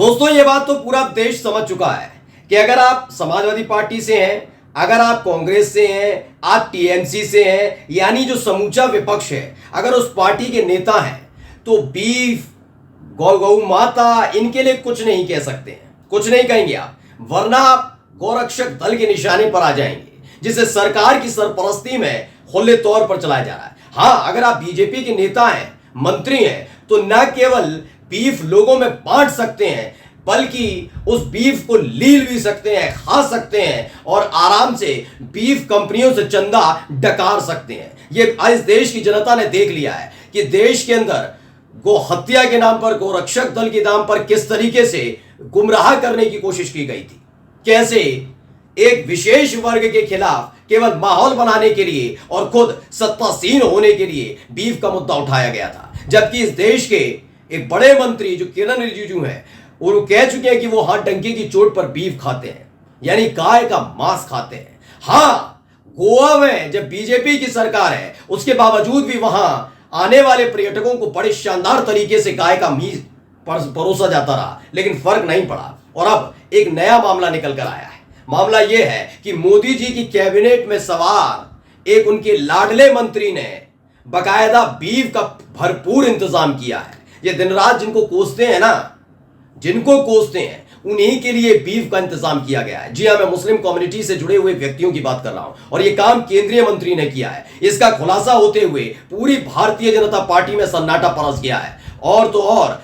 दोस्तों ये बात तो पूरा देश समझ चुका है कि अगर आप समाजवादी पार्टी से हैं, अगर आप कांग्रेस से हैं, आप टीएमसी से हैं, यानी जो समूचा विपक्ष है, अगर उस पार्टी के नेता हैं तो बीफ, गौ माता, इनके लिए कुछ नहीं कह सकते हैं, कुछ नहीं कहेंगे आप, वरना आप गौरक्षक दल के निशाने पर आ जाएंगे, जिसे सरकार की सरपरस्ती में खुले तौर पर चलाया जा रहा है। हाँ, अगर आप बीजेपी के नेता हैं, मंत्री हैं, तो न केवल बीफ लोगों में बांट सकते हैं, बल्कि उस बीफ को लील भी सकते हैं, खा सकते हैं और आराम से बीफ कंपनियों से चंदा डकार सकते हैं। ये आज देश की जनता ने देख लिया है कि देश के अंदर गो हत्या के नाम पर, गोरक्षक दल के नाम पर किस तरीके से गुमराह करने की कोशिश की गई थी, कैसे एक विशेष वर्ग के खिलाफ केवल माहौल बनाने के लिए और खुद सत्तासीन होने के लिए बीफ का मुद्दा उठाया गया था। जबकि इस देश के एक बड़े मंत्री जो किरण रिजिजू हैं, वो कह चुके हैं कि वो हाथ डंके की चोट पर बीफ खाते हैं, यानी गाय का मांस खाते हैं। हाँ, गोवा में जब बीजेपी की सरकार है, उसके बावजूद भी वहां आने वाले पर्यटकों को बड़े शानदार तरीके से गाय का मीट परोसा जाता रहा, लेकिन फर्क नहीं पड़ा। और अब एक नया मामला निकल कर आया है। मामला यह है कि मोदी जी की कैबिनेट में सवार एक उनके लाडले मंत्री ने बकायदा बीफ का भरपूर इंतजाम किया है। ये दिन रात जिनको कोसते हैं ना, जिनको कोसते हैं, उन्हीं के लिए बीफ का इंतजाम किया गया है। जी हां, मैं मुस्लिम कम्युनिटी से जुड़े हुए व्यक्तियों की बात कर रहा हूं और यह काम केंद्रीय मंत्री ने किया है। इसका खुलासा होते हुए पूरी भारतीय जनता पार्टी में सन्नाटा पनस गया है और तो और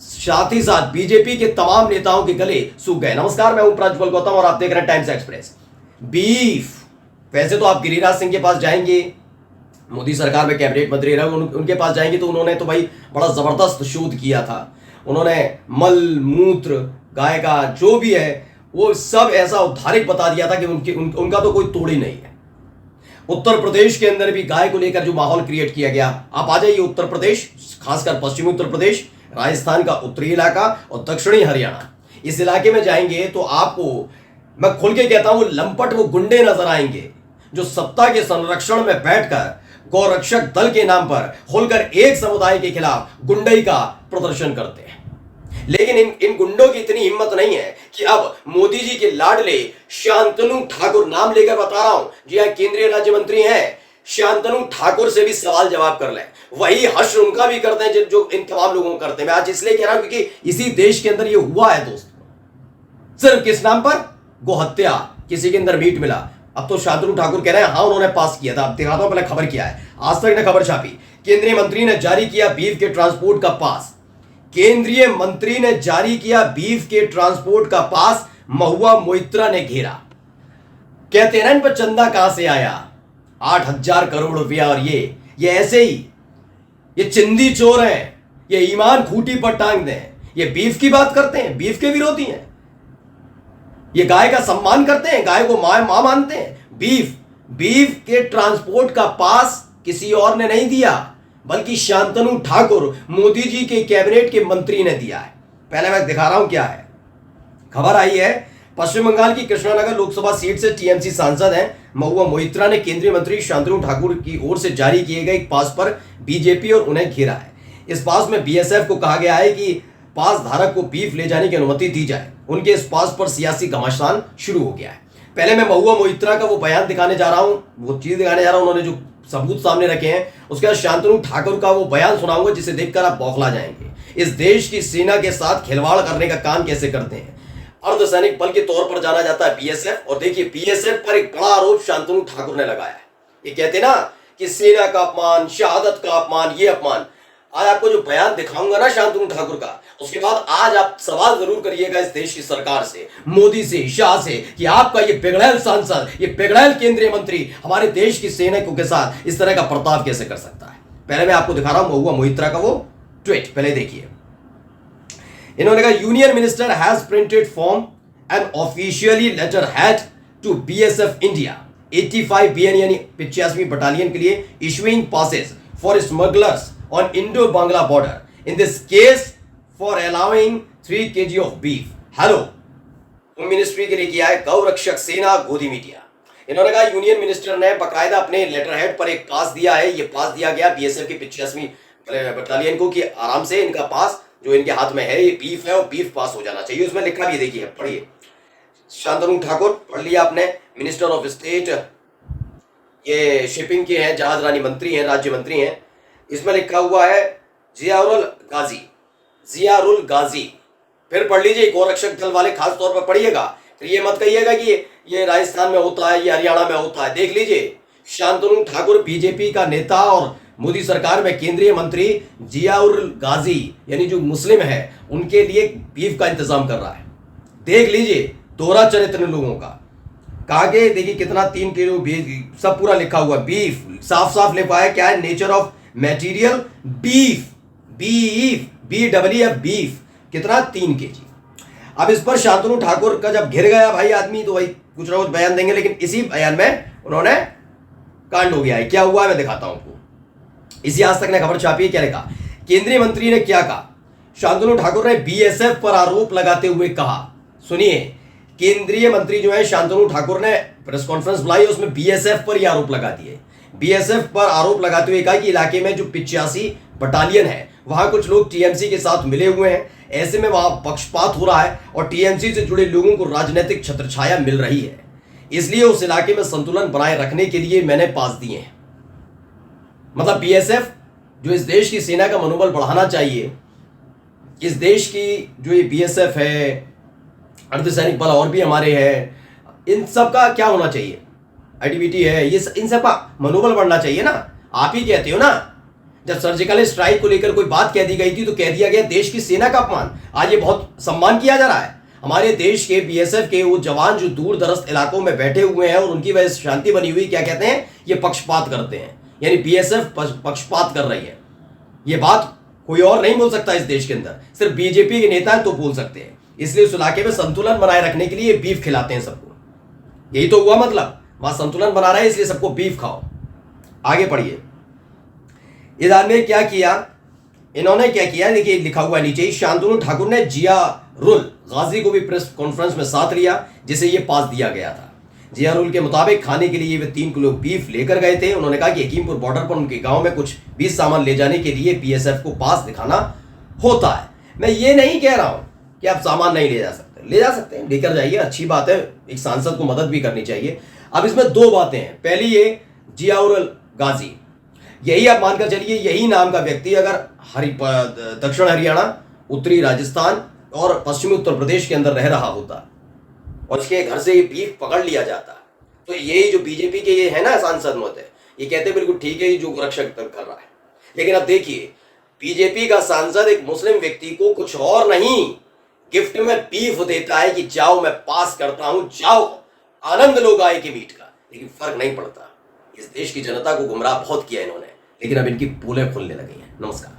साथ ही साथ बीजेपी के तमाम नेताओं के गले सूख गए। नमस्कार, मैं हूं प्रज्वल गौतम और आप देख रहे हैं टाइम्स एक्सप्रेस। बीफ, वैसे तो आप गिरिराज सिंह के पास जाएंगे, मोदी सरकार में कैबिनेट मंत्री रहे, उनके पास जाएंगे तो उन्होंने तो भाई बड़ा जबरदस्त शोध किया था। उन्होंने मल मूत्र गाय का जो भी है वो सब ऐसा उद्धारिक बता दिया था कि उनका तो कोई तोड़ ही नहीं है। उत्तर प्रदेश के अंदर भी गाय को लेकर जो माहौल क्रिएट किया गया, आप आ जाइए उत्तर प्रदेश, खासकर पश्चिमी उत्तर प्रदेश, राजस्थान का उत्तरी इलाका और दक्षिणी हरियाणा, इस इलाके में जाएंगे तो आपको मैं खुल के कहता हूं, लंपट वो गुंडे नजर आएंगे जो सत्ता के संरक्षण में बैठकर गौरक्षक दल के नाम पर खुलकर एक समुदाय के खिलाफ गुंडई का प्रदर्शन करते हैं। लेकिन इन गुंडों की इतनी हिम्मत नहीं है कि अब मोदी जी के लाडले शांतनु ठाकुर, नाम लेकर बता रहा हूं, जी हां, केंद्रीय राज्य मंत्री हैं, शांतनु ठाकुर से भी सवाल जवाब कर लें। वही हश्र उनका भी करते हैं जो इन तमाम लोगों को करते हैं। मैं आज इसलिए कह रहा हूं क्योंकि इसी देश के अंदर ये हुआ है दोस्तों। सिर्फ किस नाम पर? गोहत्या, किसी के अंदर मीट मिला। अब तो शांतनु ठाकुर कह रहे हैं हाँ उन्होंने पास किया था। अब दिखाता हूं पहले खबर क्या है। आज तक ने खबर छापी, केंद्रीय मंत्री ने जारी किया बीफ के ट्रांसपोर्ट का पास। केंद्रीय मंत्री ने जारी किया बीफ के ट्रांसपोर्ट का पास, महुआ मोइत्रा ने घेरा। कहते हैं ना इन पर चंदा कहां से आया, 8,000 करोड़ रुपया। और ये ऐसे ही, ये चिंदी चोर हैं, ये ईमान खूंटी पर टांग दें। ये बीफ की बात करते हैं, बीफ के विरोधी हैं। ये गाय का सम्मान करते हैं, गाय को मां मानते हैं। बीफ के ट्रांसपोर्ट का पास किसी और ने नहीं दिया, बल्कि शांतनु ठाकुर, मोदी जी के कैबिनेट के मंत्री ने दिया है। पहले मैं दिखा रहा हूं क्या है। खबर आई है, पश्चिम बंगाल की कृष्णानगर लोकसभा सीट से टीएमसी सांसद हैं महुआ मोइत्रा ने केंद्रीय मंत्री शांतनु ठाकुर की ओर से जारी किए गए एक पास पर बीजेपी और उन्हें घेरा है। इस पास में बीएसएफ को कहा गया है कि पास धारक को बीफ ले जाने की अनुमति दी जाए। उनके इस पास पर सियासी घमासान शुरू हो गया है। पहले मैं महुआ मोइत्रा का वो बयान दिखाने जा रहा हूं, वो चीज दिखाने जा रहा हूं, उन्होंने जो सबूत सामने रखे हैं। उसके बाद शांतनु ठाकुर का वो बयान सुनाऊंगा जिसे देखकर आप बौखला जाएंगे। इस देश की सेना के साथ खिलवाड़ करने का काम कैसे करते हैं। अर्धसैनिक बल के तौर पर जाना जाता है बीएसएफ, और देखिए बीएसएफ पर एक बड़ा आरोप शांतनु ठाकुर ने लगाया है। ये कहते ना कि सेना का अपमान, शहादत का अपमान, ये अपमान। आज आपको जो बयान दिखाऊंगा ना शांतनु ठाकुर का, उसके बाद आज आप सवाल जरूर करिएगा इस देश की सरकार से, मोदी से, शाह से, कि आपका ये बिगड़ैल सांसद, ये बिगड़ैल केंद्रीय मंत्री हमारे देश की सैनिकों के साथ इस तरह का बर्ताव कैसे कर सकता है। पहले मैं आपको दिखा रहा हूं महुआ मोइत्रा का वो ट्वीट, पहले देखिए। इन्होंने कहा, union minister has printed form and officially letter head to BSF India 85 BN यानी 85वीं बटालियन के लिए issuing passes for smugglers on Indo Bangla border in this case for allowing 3 kg of beef. Hello, home ministry के लिए किया है गौरक्षक सेना गोदी मीडिया। इन्होंने कहा यूनियन मिनिस्टर ने बकायदा अपने लेटर हेड पर एक पास दिया है। ये पास दिया गया बीएसएफ की 85वीं बटालियन को कि आराम से इनका पास जो इनके हाथ में है ये बीफ है और बीफ पास हो जाना चाहिए। उसमें लिखा भी है, देखिए पढ़िए, शांतनु ठाकुर पढ़ लिया आपने, मिनिस्टर ऑफ स्टेट, ये शिपिंग के हैं, जहाज रानी मंत्री हैं, राज्य मंत्री हैं। इसमें लिखा हुआ है जियाउल गाजी, जियाउल गाजी। फिर पढ़ लीजिए, गोरक्षक दल वाले खास तौर पर पढ़िएगा, फिर ये मत कहिएगा कि ये राजस्थान में होता है, ये हरियाणा में होता है। देख लीजिए, शांतनु ठाकुर बीजेपी का नेता और मोदी सरकार में केंद्रीय मंत्री जियाउल गाजी यानी जो मुस्लिम है उनके लिए बीफ का इंतजाम कर रहा है। देख लीजिए, दोहरा चरित्र लोगों का। कहा के देखिए कितना 3 किलो बीफ, सब पूरा लिखा हुआ बीफ, साफ साफ लिखा है क्या है, nature of material beef, beef BEEF beef, कितना 3 kg। अब इस पर शांतनु ठाकुर का जब घिर गया भाई आदमी तो भाई कुछ ना कुछ बयान देंगे, लेकिन इसी बयान में उन्होंने कांड हो गया है। क्या हुआ है मैं दिखाता हूं आपको। इसी आज तक ने खबर छापी है, क्या लिखा, केंद्रीय मंत्री ने क्या कहा, शांतनु ठाकुर ने BSF पर आरोप लगाते हुए कहा, सुनिए, केंद्रीय मंत्री जो है शांतनु ठाकुर ने प्रेस कॉन्फ्रेंस बुलाई, उसमें BSF पर ही आरोप लगा दिए। BSF पर आरोप लगाते हुए कहा कि इलाके में जो 85 बटालियन है वहां कुछ लोग TMC के साथ मिले हुए हैं, ऐसे में वहां पक्षपात हो रहा है और TMC से जुड़े लोगों को राजनीतिक छत्रछाया मिल रही है, इसलिए उस इलाके में संतुलन बनाए रखने के लिए मैंने पास दिए हैं। मतलब BSF जो इस देश की सेना का मनोबल बढ़ाना चाहिए, इस देश की जो ये BSF है, अर्धसैनिक बल और भी हमारे हैं, इन सब का क्या होना चाहिए, ITBT है, ये इन सब का मनोबल बढ़ना चाहिए ना। आप ही कहते हो ना, जब सर्जिकल स्ट्राइक को लेकर कोई बात कह दी गई थी तो कह दिया गया देश की सेना का अपमान। आज ये बहुत सम्मान किया जा रहा है हमारे देश के BSF के वो जवान जो दूर दराज इलाकों में बैठे हुए हैं और उनकी वजह से शांति बनी हुई, क्या कहते हैं, ये पक्षपात करते हैं, यानी BSF पक्षपात कर रही है। ये बात कोई और नहीं बोल सकता इस देश के अंदर, सिर्फ BJP के नेता तो बोल सकते हैं। इसलिए उस इलाके में संतुलन बनाए रखने के लिए बीफ खिलाते हैं सबको, यही तो हुआ, मतलब वहां संतुलन बना रहा है इसलिए सबको बीफ खाओ। आगे पढ़िए, इस आदमी ने क्या किया, इन्होंने क्या किया, देखिए लिखा हुआ है नीचे, शांतनु ठाकुर ने जियाउल गाजी को भी प्रेस कॉन्फ्रेंस में साथ लिया जिसे ये पास दिया गया था। जियाउल के मुताबिक खाने के लिए वे 3 किलो बीफ लेकर गए थे। उन्होंने कहा कि हकीमपुर बॉर्डर पर उनके गांव में कुछ 20 सामान ले जाने के लिए BSF को पास दिखाना होता है। मैं ये नहीं कह रहा हूं कि आप सामान नहीं ले जा सकते, ले जा सकते हैं, लेकर जाइए, अच्छी बात है, एक सांसद को मदद भी करनी चाहिए। अब इसमें 2 बातें हैं, पहली ये जियाउल गाजी, यही आप मानकर चलिए, यही नाम का व्यक्ति अगर दक्षिण हरियाणा, उत्तरी राजस्थान और पश्चिमी उत्तर प्रदेश के अंदर रह रहा होता और उसके घर से ये बीफ पकड़ लिया जाता, तो यही जो BJP के ये है ना सांसद महोदय, ये कहते बिल्कुल ठीक है, जो गोरक्षक कर रहा है। लेकिन अब देखिए, BJP का सांसद एक मुस्लिम व्यक्ति को कुछ और नहीं, गिफ्ट में बीफ देता है कि जाओ मैं पास करता हूं, जाओ आनंद लो गाय के मीट का। लेकिन फर्क नहीं पड़ता, इस देश की जनता को गुमराह बहुत किया इन्होंने, लेकिन अब इनकी पोलें खुलने लगी हैं। नमस्कार।